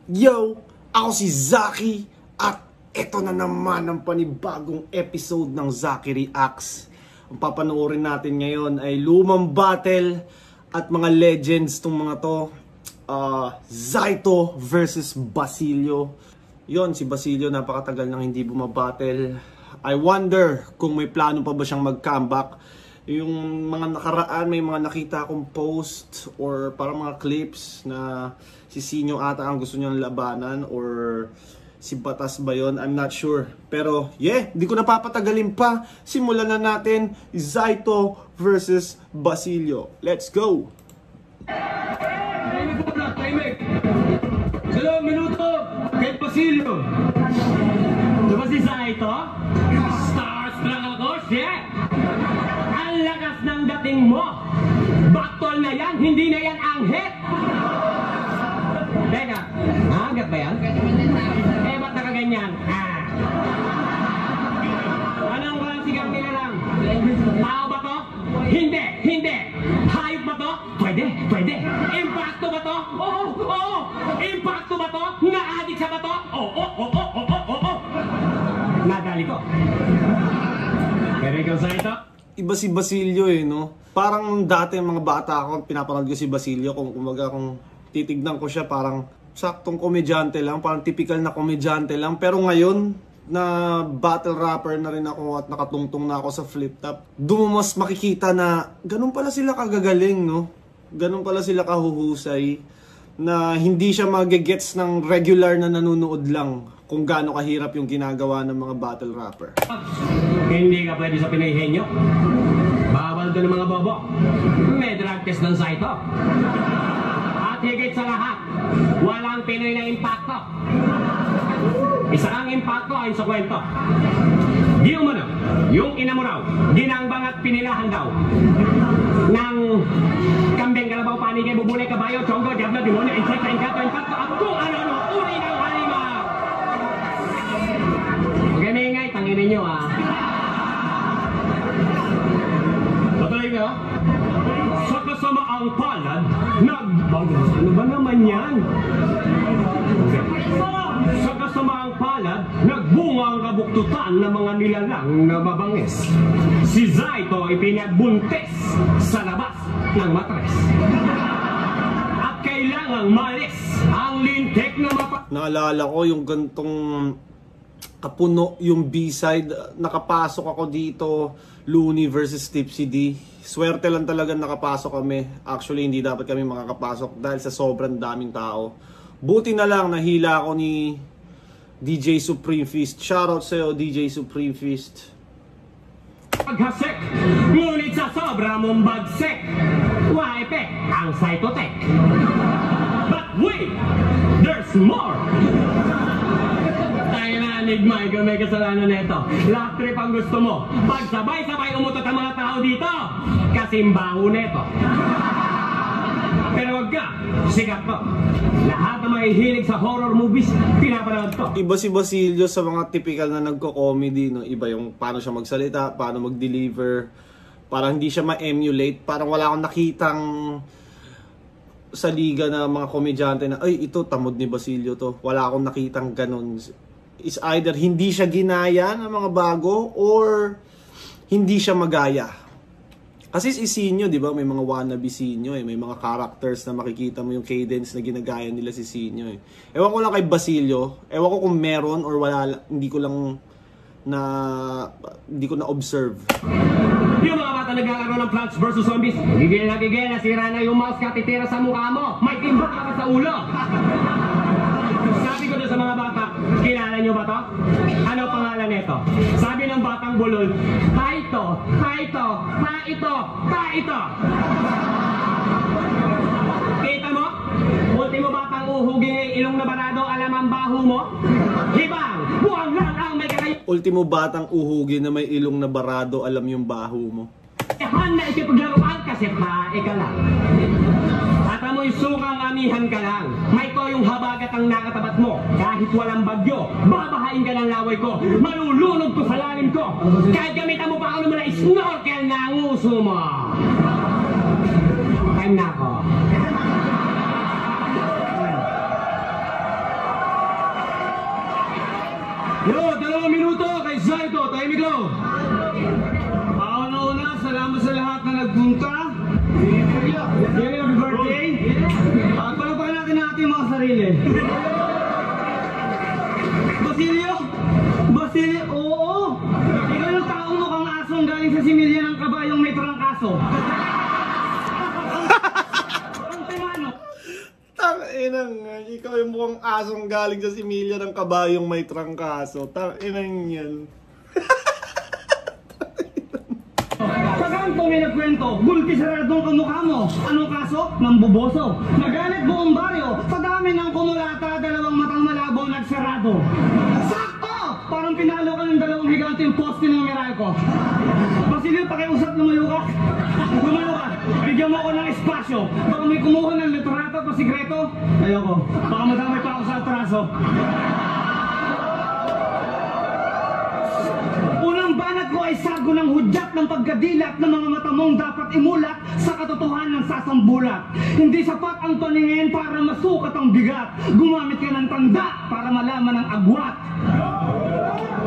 Yo! Ako si Zaki at ito na naman ang panibagong episode ng Zaki Reacts. Ang papanoorin natin ngayon ay lumang battle at mga legends tong mga to. Zaito versus Basilio. Yon, si Basilio napakatagal nang hindi bumabattle. I wonder kung may plano pa ba siyang mag-comeback. Yung mga nakaraan, may mga nakita akong post or parang mga clips na si Sinyo ata ang gusto niyang labanan or si Batas ba yun? I'm not sure. Pero yeah, di ko napapatagalin pa. Simulan na natin Zaito versus Basilio. Let's go! Dalawang minuto kay Basilio. Diba si Zaito? Starstruck ako, shit! Ang lakas ng dating mo! Baktol na yan, hindi na yan anghit! Teka, agad ba yan? Eh, ba't nakaganyan? Anong walang sigang nila lang? Tao ba to? Hindi! Hindi! Hayop ba to? Pwede! Pwede! Impacto ba to? Oo! Oo! Impacto ba to? Na-addict siya ba to? Oo! Oo! Oo! Oo! Nadali ko. Pero ikaw sa ito? Iba si Basilio no? Parang dati mga bata ako, pinapanood ko si Basilio, kung titignan ko siya, parang saktong komedyante lang, parang typical na komedyante lang. Pero ngayon, na battle rapper na rin ako at nakatungtong na ako sa flip top, doon mo mas makikita na ganun pala sila kagagaling, no? Ganun pala sila kahuhusay, na hindi siya magigets ng regular na nanonood lang kung gaano kahirap yung ginagawa ng mga battle rapper. Hindi ka pwede sa Pinayhenyo. Bawal doon ng mga bobo. May drug test ng Zaito. At higit sa lahat, walang Pinoy na impacto. Isa ang impacto ayon sa kwento. Di umano, yung ina mo raw, ginangbang at pinilahan daw ng kambing, kalabaw, panigay, bubulay, kabayo, chonggo, diablo, demonyo, insekta, inkato, impacto, at kung ano-ano, uri ng halimaw. Huwag ngay, tanginin nyo Patuloy ko. Sa kasamaang palad, ano ba naman yan? Sa kasamaang palad, nagbunga ang kabuktutan ng mga nilalang na mabangis. Si Zaito ipinagbuntis sa labas ng matres. At kailangang malis ang lintik na Naalala ko yung gantong kapuno yung B-side. Nakapasok ako dito, Looney versus Tipsy D. Swerte lang talaga nakapasok kami. Actually, hindi dapat kami makakapasok dahil sa sobrang daming tao. Buti na lang nahila ako ni DJ Supreme Fist. Shoutout sa'yo, DJ Supreme Fist. paghasik, ngunit sa sobra mong bagsik, waipe ang Zaitotech. But wait, there's more! Tayo na, Enigma, ikaw may kasalanan nito. Lap trip ang gusto mo. Pagsabay-sabay umutot ang mga tao dito. Kasimbaho neto. Pero wag ka, sikat to. Lahat na may hilig sa horror movies, pinapanood to. Iba si Basilio sa mga typical na nagko-comedy, no? Iba yung paano siya magsalita, paano mag-deliver. Parang hindi siya ma-emulate. Parang wala akong nakitang sa liga na mga komedyante na, ay, ito, tamod ni Basilio to. Wala akong nakitang ganun. Is either hindi siya ginaya ng mga bago or hindi siya magaya. Kasi si Sinyo, di ba, may mga wannabe Sinyo may mga characters na makikita mo yung cadence na ginagaya nila si Sinyo Ewan ko lang kay Basilio, ewan ko kung meron or wala, hindi ko na observe. Yung mga bata naglalaro ng Plants vs Zombies, gigil na nasira na yung mouse ka, titira sa mukha mo, may timbak ka sa ulo. Sabi ko doon sa mga bata, kilala nyo ba to? Ano pangalan nito? Sabi ng batang bulol, Taito, Taito, Taito, Taito. Kita mo? Ultimo batang uhugi ng ilong na barado, alam ang baho mo? Hibang, buwang lang ang may kakayo. Ultimo batang uhugi na may ilong na barado, alam yung baho mo. Han na ikipaglaruan kasi pae ka lang. At amoy sukang amihan ka lang. May toyong habagat ang nakatabat mo. Kahit walang bagyo, babahain ka ng laway ko. Malulunod ko sa lalim ko. Kahit gamitan mo pa ako ng mga snorkel na ang uso mo. Time na ako. Yo, 2 minuto kay Zaito, tahimik lang. Una, salamat sa lahat na nagpunta. Happy birthday. At palapakan natin ang ating mga sarili. Basilio, oo. Ikaw yung taong mukhang asong galing sa similya ng kabayong may trangkaso. Ang timano. Tanginang, ikaw yung mukhang asong galing sa similya ng kabayong may trangkaso. Tanginang yan. Sa kanto may nagkwento, gulti saradong kamukha mo. Anong kaso? Nambuboso. Nagalit buong baryo. Sa dami ng kumulata, 2 matang malabo nagsarado. Sakto! Parang pinalo ka ng 2 higante yung poste ng Meralco. Basilio, pakiusap, lumayo ka. Lumayo ka. Bigyan mo ako ng espasyo. Baka may kumuha ng litrato pa sikreto. Ayoko. Baka madamay pa ako sa atraso. Unang banat ko ay sago ng hudyat ng pagkadilat ng mga mata mong dapat imulat sa katotohanan ng sasambulat. Hindi sapat ang paningin para masukat ang bigat. Gumamit ka ng tanda para malaman ang agwat.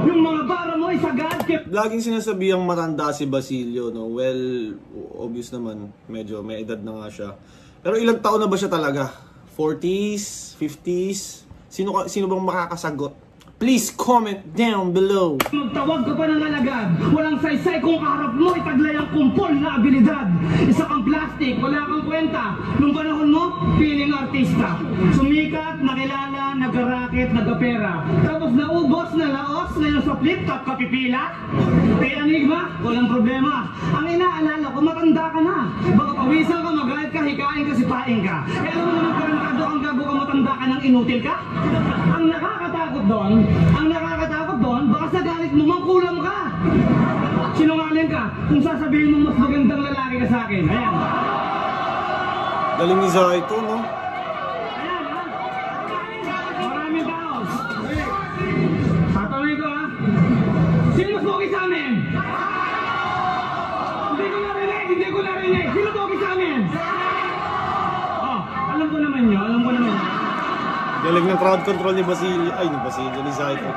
Yung mga bara mo ay sagad. Laging sinasabihang matanda si Basilio, no? Well, obvious naman, medyo may edad na nga siya. Pero ilang taon na ba siya talaga? 40s? 50s? Sino bang makakasagot? Please comment down below. Magtawag ka pa ng alagad. Walang saysay kung kaharap mo itaglay ang kumpol na abilidad. Isa kang plastic, wala kang kwenta. Nung panahon mo, piling artista. Sumikat, nakilala, nagkarakit, nagkapera. Tapos naubos, nalaos, ngayon sa flip top kapipila. Kay Enigma, walang problema. Ang inaalala ko, matanda ka na. Baka pawisan ka, magalit ka, hikain ka, sipain ka. Eh alam mo naman karantado ang gago ka, matanda ka nang inutil ka? Ang nakakatakot doon, baka sa galit mo, mangkulam ka. Sinungaling ka kung sasabihin mo mas magandang lalaki ka sa akin. Ayan. Galing ni Zaito, no? Ayan, ha? Maraming tao. Tatanungin ko, ha? Sino mas pogi sa amin? Hindi ko narinig. Sino pogi sa amin? Oh, alam ko naman nyo. Galing ng crowd control ni Basilio. Ay, ni Zaito.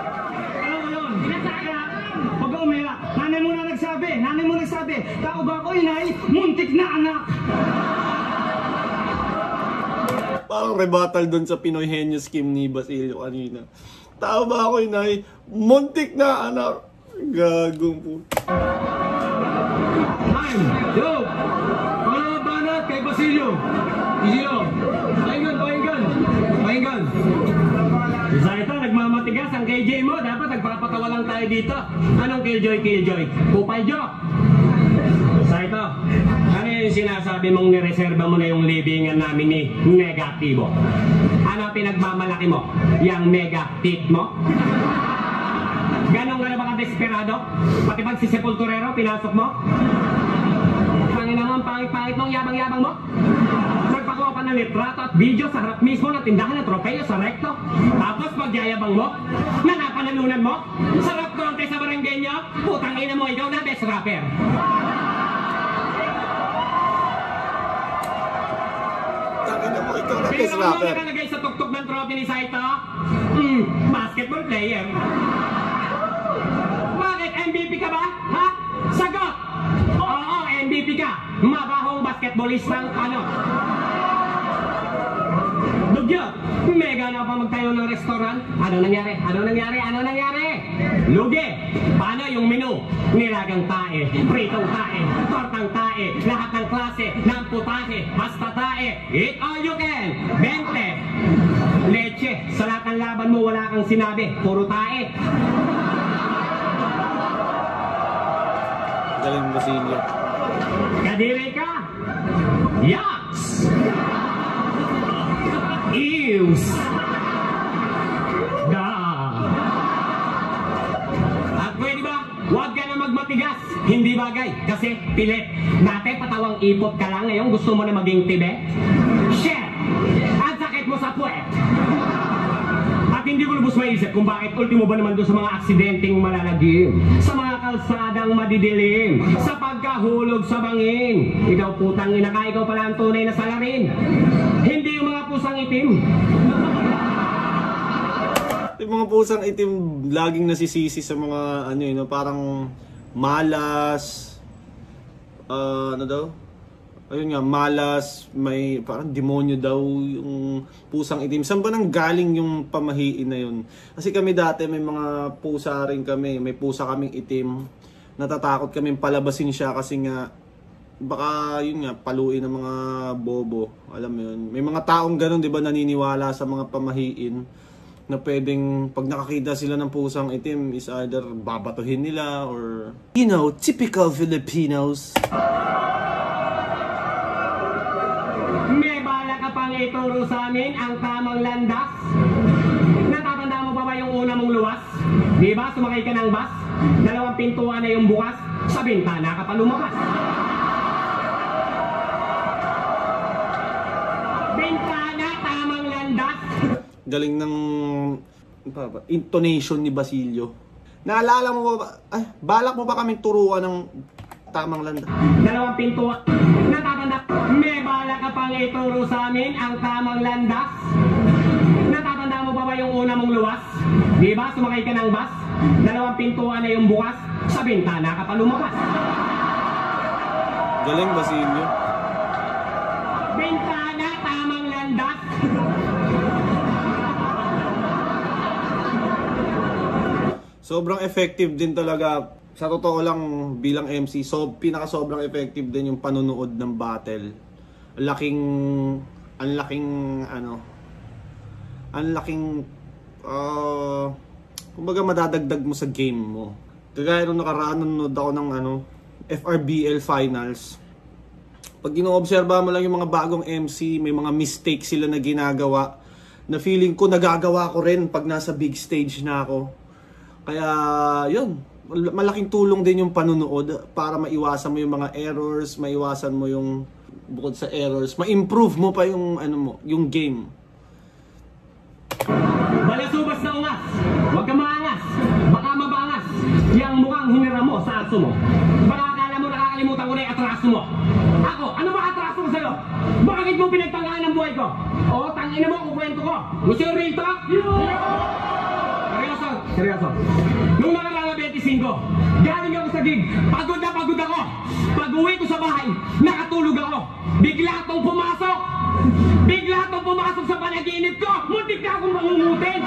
Huwag ka umiyak. Nanay mo nagsabi. Tao ba ako, inay? Muntik na anak. Parang rebuttal doon sa Pinoy Henyo scheme ni Basilio kanina. Tao ba ako, inay? Muntik na anak. Gagong po. Time. Yo! Mga banat kay Basilio. Pakinggan. Zaito, nagmamatigas ang KJ mo. Dapat nagpapatawa lang tayo dito. Anong killjoy? Kupal joke. Zaito, ano yung sinasabi mong nireserba mo na yung libingan namin ni Negatibo? Ano pinagmamalaki mo? Yang mega tit mo? Ganong ba ka desperado? Pati pag si Sepulturero, pinasok mo? Panginoon, ang pangit-pangit mong yabang-yabang mo? Nagpagawa pa ng litrato at video sa harap mismo ng tindahan ng tropeyo sa recto. Tapos pagyayabang mo, nanapanalunan mo, sarap konti sa barangay nyo, putang ina mo, ikaw na best rapper. Tangina mo, ikaw na best Pero ano rapper. nakalagay sa tuktok ng trophy ni Zaito? Basketball player. Bakit? MVP ka ba? Ha? Sagot! Oo, MVP ka. Mabahong basketballistang ano? Dugyo, mega na pa magtayo ng restaurant. Ano nangyari? Lugi! Paano yung menu? Nilagang tae, pritong tae, tortang tae, lahat ng klase, ng putahe, hasta tae. Eat all you can! 20! Leche, sa lahat ng laban mo wala kang sinabi, puro tae. Galing Basilio. Kadiri ka! Yucks! Ews! Da! At pwede ba, huwag ka na magmatigas. Hindi bagay, kasi pilit. Dati patawang ipot ka lang, ngayon gusto mo na maging tibe? Share! At sakit mo sa puwet! At hindi ko lubos maisip kung bakit ultimo ba naman doon sa mga aksidenteng malalagim, sa mga kalsadang madidilim, sa pagkahulog sa bangin. Ikaw putang ina ka, ikaw pala ang tunay na salarin. Hindi yung mga pusang itim. Yung mga mga pusang itim laging nasisisi sa mga ano yun, parang malas, ano daw? Ayun nga, malas, may parang demonyo daw yung pusang itim. Saan ba nang galing yung pamahiin na yun? Kasi kami dati may mga pusa rin kami, may pusa kaming itim. Natatakot kaming palabasin siya kasi nga baka yun nga paluin ng mga bobo. Alam mo yun. May mga taong ganun, 'di ba, naniniwala sa mga pamahiin na pwedeng pag nakakita sila ng pusang itim is either babatuhin nila or you know, typical Filipinos. May bala ka pang ituro sa amin ang tamang landas? Natatanda mo ba yung una mong luwas? Di ba sumakay ka ng bus? 2 pintuan na yung bukas, sa bintana ka pa lumabas. Bintana, tamang landas. Galing ng intonation ni Basilio. Naalala mo ba? Ay, balak mo ba kaming turuan ng tamang landas? 2 pintuan. Natatanda. May bala ka pang ituro sa amin ang tamang landas? Natatanda mo ba yung una mong luwas? Di ba sumakay ka ng bus? 2 pintuan na yung bukas, sa bintana ka pa lumabas. Galing, Basilio. Bintana, tamang landas. Sobrang effective din talaga. Sa totoo lang, bilang MC, pinaka sobrang effective din yung panonood ng battle. Ang laking kumbaga madadagdag mo sa game mo. Kagaya nung nakaraan, nanonood ako ng FRBL Finals. Pag inoobserba mo lang yung mga bagong MC, may mga mistakes sila na ginagawa na feeling ko nagagawa ko rin pag nasa big stage na ako. Kaya yun, malaking tulong din yung panonood para maiwasan mo yung mga errors, maiwasan mo yung bukod sa errors, ma-improve mo pa yung yung game. Balasubas na ungas, huwag ka maangas, baka mabangas yang mukhang hinira mo sa aso mo. Baka akala mo nakakalimutan ko na yung atraso mo. Ako, ano ba atraso ko sa'yo? Bakit mo pinagtanggalan ng buhay ko? O, tangina mo kung kwento ko. Gusto yung real talk? Seryoso. Nung nakarang 25, galing ako sa gig, pagod na pagod ako. Pag-uwi ko sa bahay, nakatulog ako. Bigla tong pumasok sa panaginip ko. Muntik na akong mangungutin.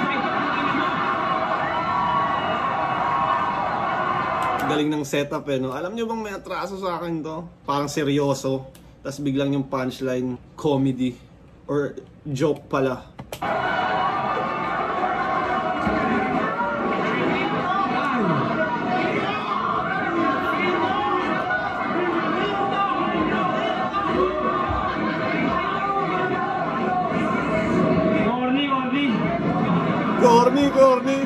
Galing ng setup no? Alam nyo bang may atraso sa akin to? Parang seryoso. Tapos biglang yung punchline, comedy. Or joke pala. Corny.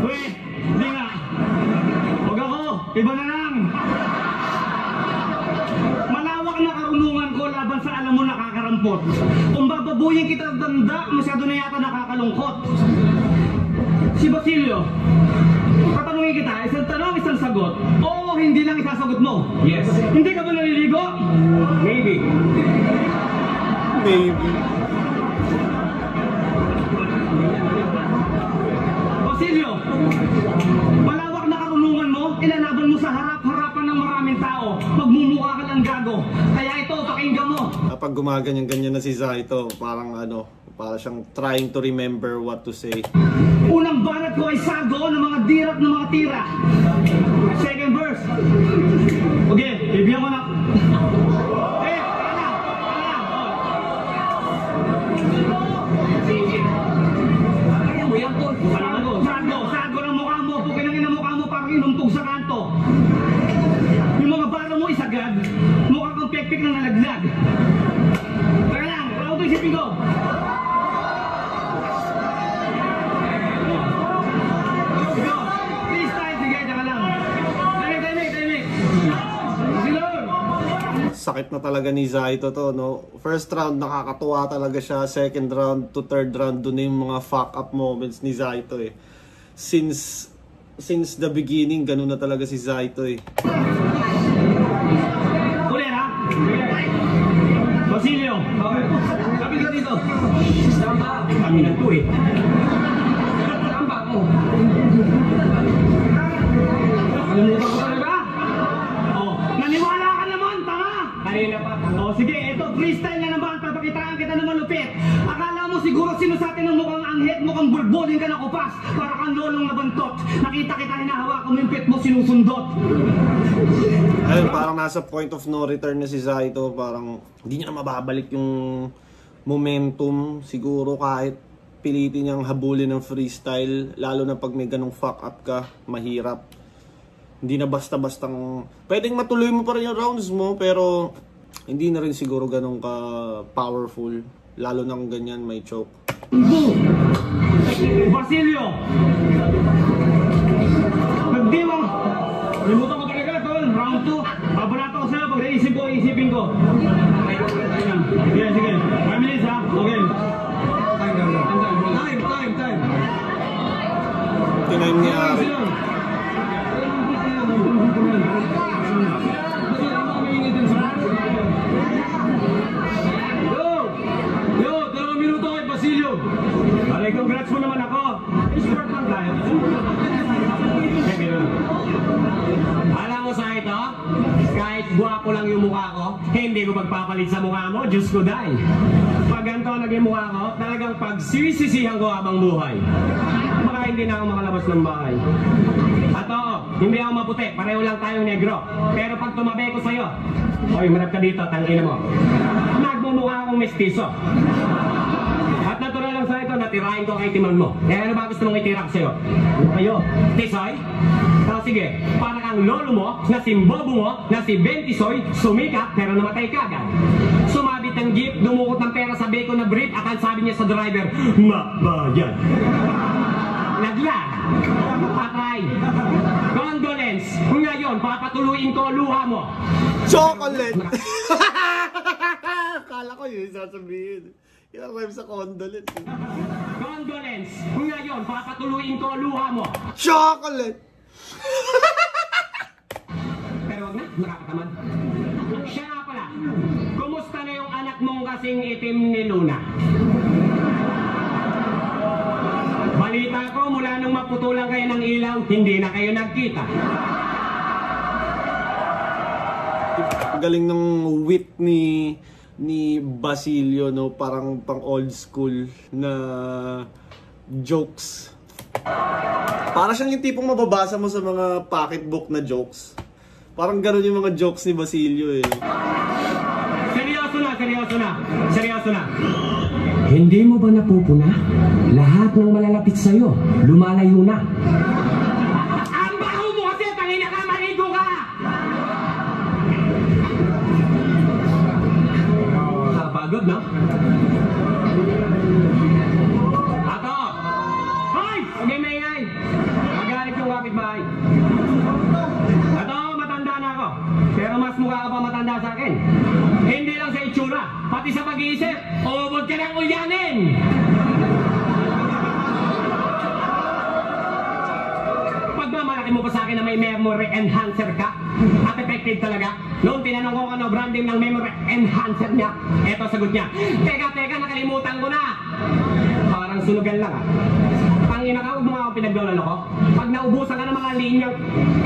Uy, hindi nga. Huwag ako, iba na lang. Malawak na karunungan ko laban sa alam mo nakakarampot. Kung bababuyin kita danda, masyado na yata nakakalungkot. Si Basilio, tatanungin kita, isang tanong, isang sagot. Oo, hindi lang isasagot mo. Yes. Hindi ka ba naliligo? Maybe. Basilio, malawak na karunungan mo, ilalaban mo sa harap-harapan ng maraming tao. Magmumukha ka lang gago. Kaya ito, pakinggan mo. Kapag gumaganyan-ganyan na si Zaito, parang para siyang trying to remember what to say. Unang banat ko ay sago ng mga dirat ng mga tira. Second verse. Okay, bibigyan ko na. Sago ng mukha mo, pukinangin ang mukha mo parang inumpog sa kanto. Yung mga baro mo isagad, mukha kang pekpek na nalaglag. Tara lang, wala ko isipin ko. Sakit na talaga ni Zaito to, no? First round nakakatuwa talaga siya, second round to third round doon yung mga fuck up moments ni Zaito eh. Since the beginning, ganun na talaga si Zaito eh. Ulit ha? Basilio. Kapit ka dito. Tamba. Kami na to eh. Tamba ko. Nakalimutan ko talaga. Oh, naniwala ka naman, tanga. Kanina pa. Oh, sige, ito, freestyle na naman. Papakitaan kita naman lupit. Akala mo siguro sino sa atin ang mukhang anghit, mukhang bulbulin ka na kupas. Para kang lolong nabantot. Nakita kita hinahawakan mo yung pit mo sinusundot. Ayun, parang nasa point of no return na si Zaito. Parang hindi niya na mababalik yung momentum. Siguro kahit pilitin niyang habulin ng freestyle, lalo na pag may ganong fuck up ka, mahirap. Hindi na basta-bastang pwedeng matuloy mo pa rin yung rounds mo, pero hindi na rin siguro ganong ka powerful, lalo na kung ganyan may choke. Basilio, nagdiwang. Limutan ko talaga, tol. Round 2. Babalato ko sa'yo. Pag naisip ko, isipin ko. Sige, sige. 5 minutes ha. Okay. Time. Tinaym niya. Yo, 2 minuto kay Basilio. Alay, congrats mo naman ako. Sport lang tayo. Alam mo sa ito, kahit guwapo lang yung mukha ko, hindi ko magpapalit sa mukha mo, Diyos ko dahil. Pag ganito naging mukha ko, talagang pagsisisihan ko habang buhay. Baka hindi na ako makalabas ng bahay. At oo, hindi ako maputi, pareho lang tayong negro. Pero pag tumabi ko sa'yo, oy, manap ka dito, tangina mo. Nagmumukha akong mestizo. At natural lang sa ito, natirahin ko kay timan mo. Kaya ano ba gusto mong itira ko sa'yo? Ayo, Tisoy? Sige, para kang lolo mo, na si Bobo mo, na si Bentisoy, sumikat pero namatay kagad. Sumabit ng jeep, dumukot ng pera sa bacon na brief, akal sabi niya sa driver, mabayad. Naglag, patay, condolence, ngayon papatuloyin ko luha mo. Chocolate! Akala ko yun sasabihin. Ilang rhymes sa condolence. Condolence, ngayon papatuloyin ko luha mo. Chocolate! Pero wag na, nakakatamad. Siya nga pala, kumusta na yung anak mong kasing itim ni Luna? Balita ko, mula nung maputulan kayo ng ilaw, hindi na kayo nagkita. Galing ng wit ni Basilio, no? Parang pang old school na jokes. Para siyang yung tipong mababasa mo sa mga pocketbook na jokes. Parang gano'n yung mga jokes ni Basilio eh. Seryoso na. Hindi mo ba napupuna? Lahat ng malalapit sa'yo, lumalayo na. Ang baho mo kasi, tangina ka, maligo ka! Pagod, no? Ato! Hoy! Huwag maingay! Magalit yung kapitbahay. Ato, matanda na ako. Pero mas mukha ka pa matanda sa akin. Hindi lang sa itsura, pati sa pag-iisip, umubod ka ng ulyanin! Pagmamalaki mo pa sa akin na may memory enhancer ka, at effective talaga. Noong tinanong ko ano branding ng memory enhancer niya, eto sagot niya, Teka, nakalimutan ko na! Parang sunugan lang ah. Pangina ka, huwag mo nga akong pinaglololo ko. Pag naubusan ka ng mga linyang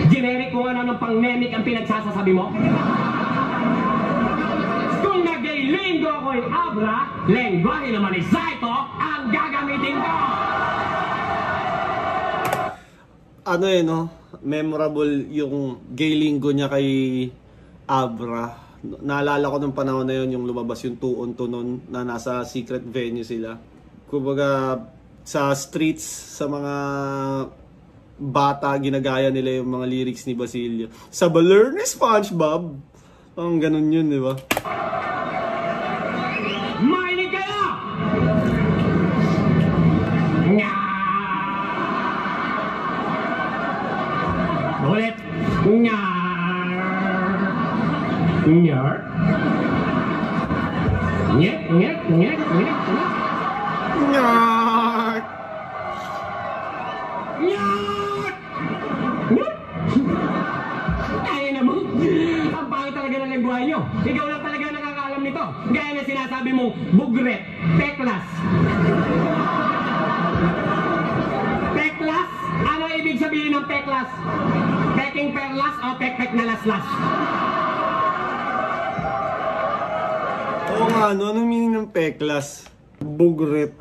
generic kung ano ng pang-nemic ang pinagsasasabi mo, kung nag-linggo ako'y abra, lengguahe naman ni Zaito ang gagamitin ko! Ano eh, no? Memorable yung gay linggo niya kay Abra. Naalala ko nung panahon na yun, yung lumabas yung 2 on 2 nun, na nasa secret venue sila. Kumbaga, sa streets, sa mga bata, ginagaya nila yung mga lyrics ni Basilio. Sa Baler ni SpongeBob. Ang ganun yun, di ba? Mahinig kayo! Nga! Ulit! Nga! Nga! Nyek! Nyark! Kaya na mo! Ang pangit talaga ng lengguwahe nyo! Ikaw lang talaga nito. Gaya na sinasabi mong bugret, peklas. Peklas? Ano ibig sabihin ng peklas? Peking perlas o pekpek na laslas? Oo nga, anong meaning ng peklas? Bugret.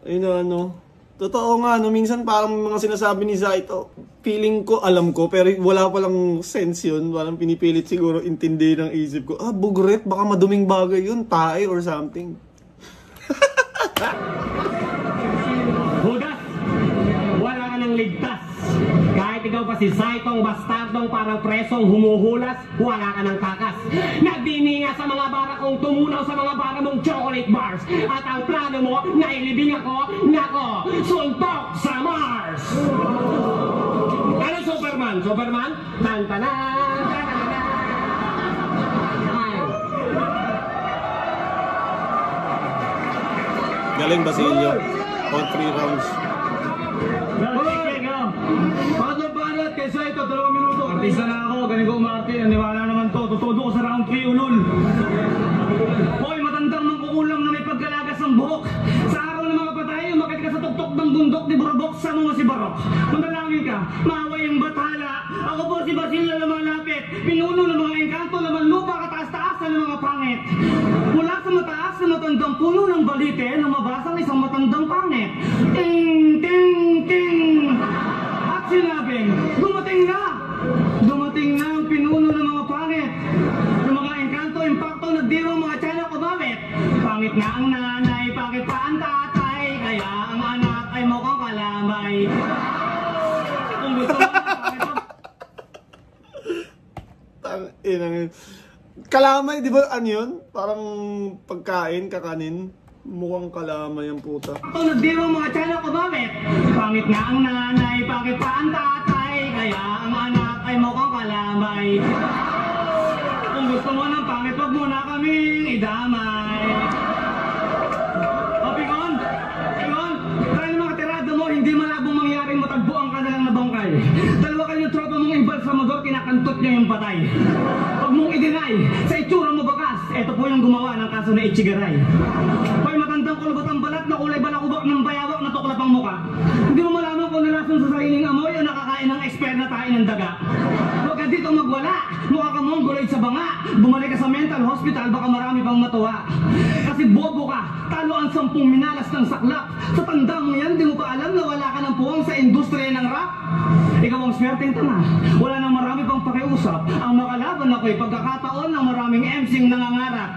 Ano? Totoo nga, minsan parang mga sinasabi ni Zaito, feeling ko, alam ko, pero wala palang sense yun. Parang pinipilit siguro intindi ng isip ko, bugret, baka maduming bagay yun, tae or something. Hudas, wala ka ng ligtas. Kahit ikaw pa si Zaitong bastardong parang presong humuhulas, wala ka ng takas. Nagdininga sa mga bara kong tumunaw sa mga bara mong chocolate bars. At ang plano mo, nailibing ako, nako, suntok sa Mars! Ano Superman? Superman? Tantanan! Galing Basilio. On 3 rounds. Pangat kaysa ito, 2 minuto. Artista na ako, galing ko umarte. Naniwala naman to. Tutudo ko sa round 3 ulol. Hoy, matandang mangkukulang na may pagkalagas ng buhok. Sa araw ng mga patay, umakit ka sa tuktok ng bundok ni Borobok sa mga si Barok. Manalangin ka, maaway ang bathala. Ako po si Basilio na malapit. Pinuno ng mga engkanto, laman lupa, kataas-taasan ng mga pangit. Mula sa mataas na matandang puno ng balite, lumabas ang isang matandang pangit. Ting, ting, ting. At sinabing, dumating na! Dumating na ang pinuno ng mga pangit. Yung mga engkanto, impacto, nagdiwang mga tiyanak o babit. Pangit na ang nanay, pangit pa ang tatay, kaya ang anak ay mukhang kalamay. Kung gusto mo, Kalamay, di ba ano yun? Parang pagkain, kakanin. Mukhang kalamay ang puta. Nagdiwang mga tiyanak o babit. Pangit na ang nanay, pangit pa ang tatay, kaya ang anak ay mukhang kalamay. Kung gusto mo ng pangit, wag muna kaming idamay. O, Pingon! Pingon! Try ng mga tirada mo, hindi malabong mangyaring matagbuang ka na lang na bangkay. Dalawa kayo yung tropa mong imbalsamador, kinakantot niya yung patay. Huwag mong i-deny, sa itsura mo bakas, eto po yung gumawa ng kaso na Ichigaray. Hoy, matandang kulubot ang balat na kulay balakubak ng bayawak na tuklap ang muka. Hindi mo malaman kung nalason sa sariling amoy o nakakain ng expert na tayo ng daga. Huwag ka dito magwala, mukha ka mong guloy sa banga. Bumalik ka sa mental hospital, baka marami pang matuwa. Kasi bobo ka, talo ang 10 minalas ng saklap. Sa tanda mo yan, di mo pa alam na wala ka ng puwang sa industriya ng rap. Ikaw ang swerteng tanga, wala nang marami pang pakiusap. Ang makalaban ako'y pagkakataon ng maraming MC'ng nangangarap.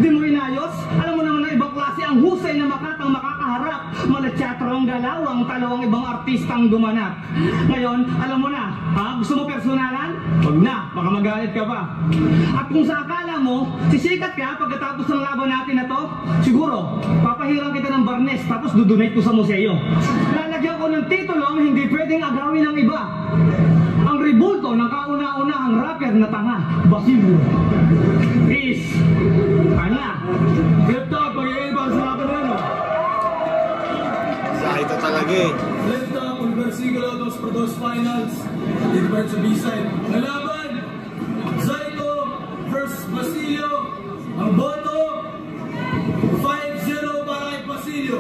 Di mo inayos, alam mo naman na ibang klase ang husay na makatang makakaharap. Malatsatro ang galaw, ang talawang ibang artistang gumanap. Ngayon, alam mo na, gusto mo personalan? Huwag na, baka magalit ka pa. At kung sa akala mo, sisikat ka pagkatapos ng laban natin na to, siguro, papahiram kita ng barnes tapos dudunate ko sa museo. Lalagyan ko ng titulo ang hindi pwedeng agawin ng iba. Ang ribulto ng kauna-unahang rapper na tanga, Basilio. Peace! Kanya! Flip top, pag-iibang sa laban na no? Zaito talaga eh. Flip top, Universigo dos for those finals. Different sa B-side. Nalaban! Zaito versus Basilio. Ang boto, 5-0 para kay Basilio.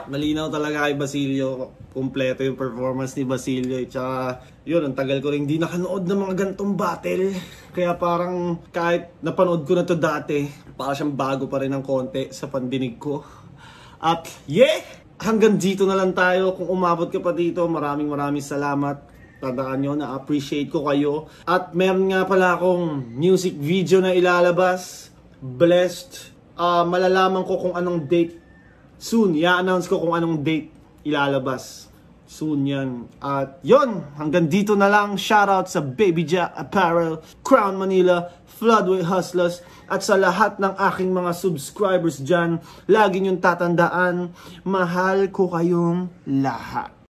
Malinaw talaga kay Basilio. Kompleto yung performance ni Basilio. Tsaka yun, ang tagal ko rin hindi nakanood ng mga gantong battle. Kaya parang kahit napanood ko na to dati, para siyang bago pa rin ng konti sa pandinig ko. At hanggang dito na lang tayo. Kung umabot ka pa dito, maraming salamat. Tandaan nyo, na-appreciate ko kayo. At meron nga pala akong music video na ilalabas. Blessed. Malalaman ko kung anong date soon. I-announce ko kung anong date ilalabas. Soon yan. At yun, hanggang dito na lang. Shoutout sa Baby Jack Apparel, Crown Manila, Floodway Hustlers, at sa lahat ng aking mga subscribers dyan. Lagi nyong tatandaan, mahal ko kayong lahat.